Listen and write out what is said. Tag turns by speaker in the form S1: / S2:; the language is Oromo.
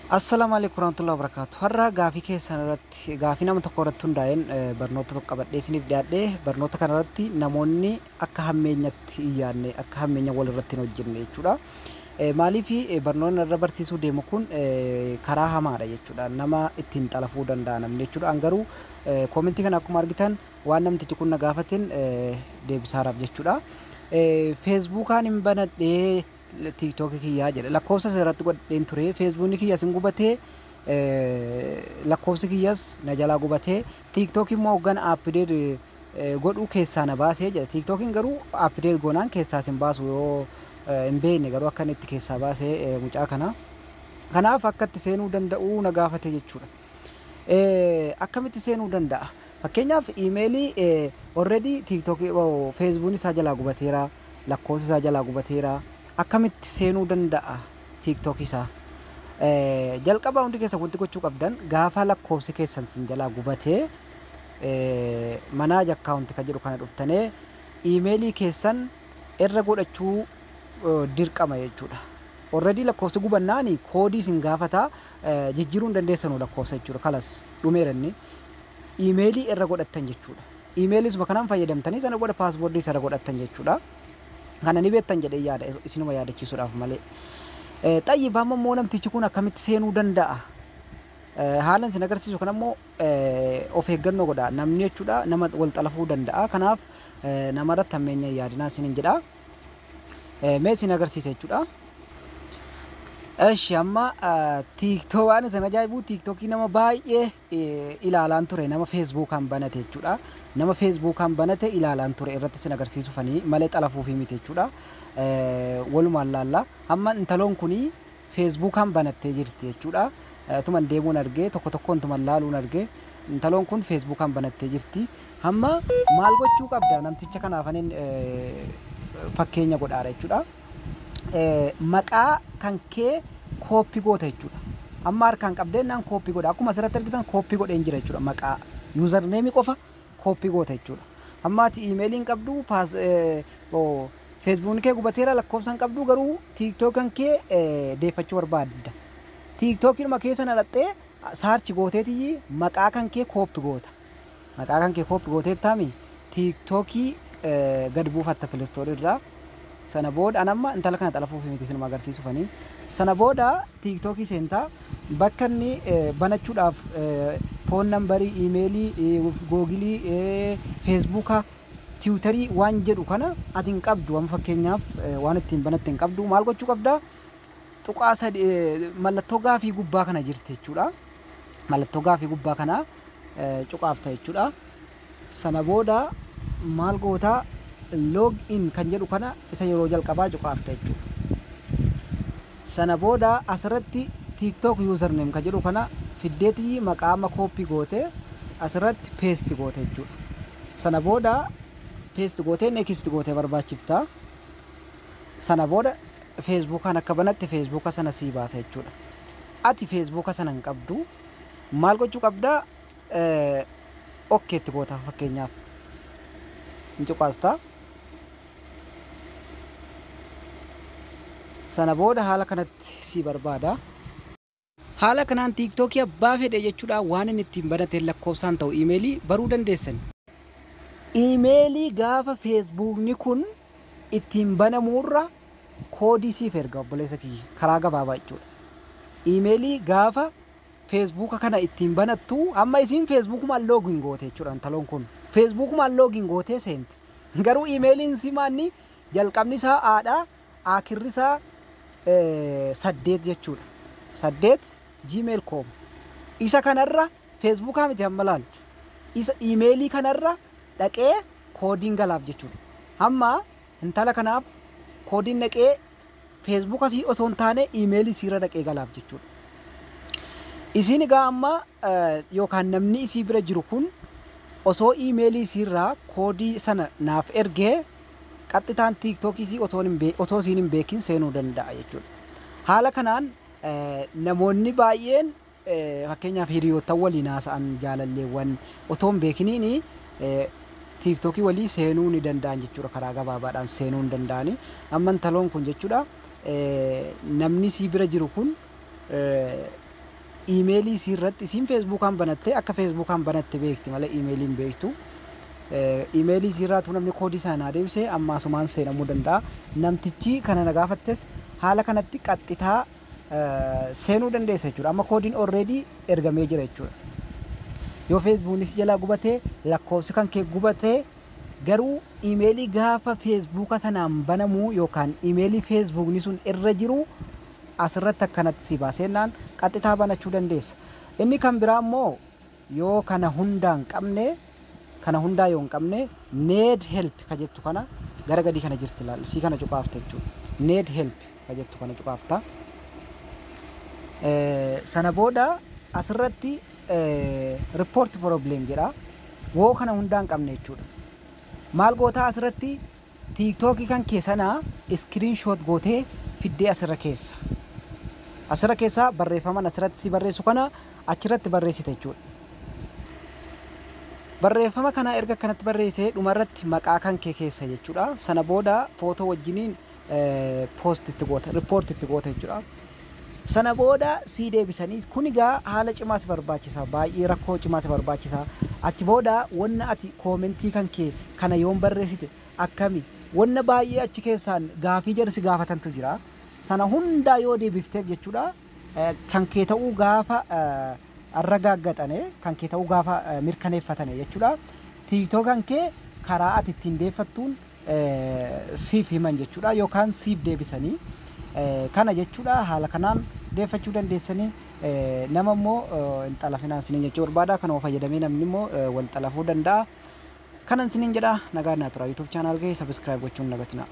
S1: Assalamualaikum warahmatullahi wabarakatuh. Har'a gaafii keessan irratti gaafii nama tokko irratti hundaa'een barnoota tokko qabadhee isiniif dhiyaadhee barnoota kana irratti namoonni akka hammeenyatti hin yaadne akka hammeenya wal irratti hin hojjenne jechuudha. Maaliif barnoonni irra barsiisuu deemu kun karaa hamaadha jechuudha. Nama ittiin xalafuu danda'a namni jechuudha. An garuu koomentii kana akkuma argitan waan namtichi kun na gaafateen deebisaaraaf jechuudha. Feesbuukaan hin banadhee TikTok kiyyaa jedhe lakkoofsa irratti godheen ture Facebookni kiyya sin gubatee lakkoofsi kiyyas na jalaa gubatee TikTok immoo hoggan update godhuu keessaa na baasee jedhe TikTokin garuu update goonaan keessaa sin baasu yoo hin beekne garuu akka itti keessaa baasee mucaa kana kanaaf akka itti seenuu danda'u na gaafate jechuudha. Akkamitti seenuu danda'a? Fakkeenyaaf iimeelii already TikTok Facebook isaa jalaa gubateera lakkoofsi isaa jalaa gubateera. Akkamitti seenuu danda'a TikTok isaa? Jalqaba hundi keessa wanti gochuu qabdan gaafa lakkoofsi keessan sin jalaa gubatee manage account kan jedhu kana dhuftanii iimeelii keessan irra godhachuu dirqama jechuudha. Already lakkoofsi gubannaani koodii sin gaafata jijjiiruu hin dandeessanu lakkoofsa jechuudha. Kalas dhumeeranni iimeelii irra godhattan jechuudha. Iimeeliis kanaan fayyadamtanii sana godha paaspoortii isa irra godhattan jechuudha. Kana ni beektan jedhee yaada isinuma yaadachiisuudhaaf malee. Xayyibaa immoo namtichi kun akkamitti seenuu danda'a? Haalan sin agarsiisu kan ammoo of eeggannoo godha namni jechuudha nama wal xalafuu danda'a. Kanaaf nama irratti hammeenya yaadinaa isinin jedha. Mee sin agarsiisa jechuudha. Eshi amma TikTok waan isa ajaa'ibu TikTokii nama baay'ee ilaalaan ture nama Facebookaan banate jechuudha. Nama Facebookaan banate ilaalaan ture irratti sin agarsiisufanii malee xalafuufi miti jechuudha. Walumaan laallaa amma intaloon kuni Facebookaan banattee jirti jechuudha. Tuman deemuun argee tokko tokkoon tuman laaluun argee intaloon kun Facebookaan banattee jirti. Amma maal gochuu qabda namticha kanaafaniin fakkeenya godhaadha jechuudha. Maqaa kan kee kooppi goota jechuudha. Amma harkaan qabdeennaan kooppi godha. Akkuma asirratti argitan kooppi godheen jira jechuudha. Maqaa username qofa kooppi goota jechuudha. Amma ati iimeeliin qabdu Facebook kee gubateera lakkoofsan qabdu garuu TikTokan kee deeffachuu barbaadda. TikTokin keessa nalaxxee saarchi gooteetii maqaa kan kee kooppi goota. Maqaa kan kee kooppi gootee taami TikTokii gad buufatta Play Store irraa. Sana booda anamma intala kana xalafuufi miti sinuma agarsiisufanii sana booda TikTok seentaa bakka inni banachuudhaaf phone numberii iimeelii googilii feesbuuka tiwutarii waan jedhu kana ati hin qabdu amma fakkeenyaaf waan ittiin banatte hin qabdu maal gochuu qabda tuqaa mallattoo gaafii gubbaa kana jirti jechuudha. Mallattoo gaafii gubbaa kana cuqaafta jechuudha. Sana booda maal gootaa log in kan jedhu kana isa yeroo jalqabaa cuqaafta jechuudha. Sana booda asirratti TikTok username kan jedhu kana fiddeetii maqaa amma kooppi goote asirratti paste goote jechuudha. Sana booda paste goote next goote barbaachifta. Sana booda Facebookaan akka banatte Facebooka sana sii baasa jechuudha. Ati Facebooka sana hin qabdu maal gochuu qabda okkeetti goota fakkeenyaaf hin cuqaasta. Sana booda haala kanatti si barbaada. Haala kanaan TikTokii abbaa fedhe jechuudha waan inni ittiin banate lakkoofsaan ta'u iimeelii baruu dandeessan. Iimeelii gaafa Facebookni kun ittiin banamuurra koodii siif erga obboleessa kiyya karaa gabaabaa jechuudha. Iimeelii gaafa Facebooka kana ittiin banattu amma isin Facebookumaan login goote jechuudha intaloon kun. Facebookumaan login gootee seente. Garuu iimeeliin si maanni jalqabni isaa aadha akirri isaa 8 jechuudha. 8 gmail.com isa kanarra Facebookaa miti amma laal isa iimeelii kanarra dhaqee koodiin galaaf jechuudha. Amma intala kanaaf koodiin dhaqee Facebooka sii osoo hin taane iimeelii siirra dhaqee galaaf jechuudha. Isin egaa amma yookaan namni isii bira jiru kun osoo iimeelii siirraa koodii sana naaf ergee qaxxitaan TikTokii sii osoo siin hin beekin seenuu danda'a jechuudha. Haala kanaan namoonni baay'een fakkeenyaaf hiriyoottan waliin haasa'an jaalalleewwan otoo hin beekiniin TikTokii walii seenuu ni danda'an jechuudha. Karaa gabaabaadhaan seenuu hin danda'ani. Amma intaloon kun jechuudha namni sii bira jiru kun iimeelii sirratti isin feesbuukaan banattee akka feesbuukaan banatte beekti malee iimeeliin beektu. Iimeelii sirraatu namni koodii sana deebisee ammaasumaan seenamuu danda'a. Namtichi kana na gaafattes haala kanatti qaxxitaa seenuu dandeessa jechuudha. Amma koodiin already ergamee jira jechuudha. Yoo feesbuunis jalaa gubatee lakkoofsi kan kee gubatee garuu iimeelii gaafa feesbuuka sanaan banamuu yookaan iimeelii feesbuukni sun irra jiru asirratti akkanatti si baasennaan qaxxitaa banachuu dandeessa. Inni kan biraa immoo yoo kana hundaan qabne kana hundaa yoo hin qabne need help ka jettu kana gara gadii kana jirti ilaali si kana cuqaafta jechuudha. Need help ka jettu kana cuqaafta. Sana booda asirratti report problem jedha. Woo kana hundaa hin qabne jechuudha. Maal gootaa asirratti TikTok kan keessanaa screenshot gootee fiddee asirra keessa. Asirra keessa barreeffaman asirratti si barreessu kana achirratti barreessite jechuudha. Barreeffama kana erga kanatti barreessee dhumarratti maqaa kan kee keessa jechuudha. Sana booda footoo wajjiniin post itti goota, report itti goota jechuudha. Sana booda si deebisanii kun egaa haala cimaa si barbaachisa, baay'ee rakkoo cimaa si barbaachisa. Achi booda wanna ati koomentii kan kee kana yoon barreessite akkami wanna baay'ee achi keessaan gaafii jarsi gaafatantu jira. Sana hundaa yoo deebifteef jechuudha kan kee ta'uu gaafa arragaaggatane kan kee ta'uu gaafa mirkaneeffatane jechuudha. TikTok kan kee karaa ati ittiin deeffattuun siif himan jechuudha yookaan siif deebisanii kana jechuudha. Haala kanaan deeffachuu dandeessanii nama immoo intala finaansiniin jechuu barbaada kanuma fayyadamee namni immoo wal xalafuu danda'a. Kanan siniin jedha nagaa naa tura YouTube channel kee subscribe gochuun nagatina.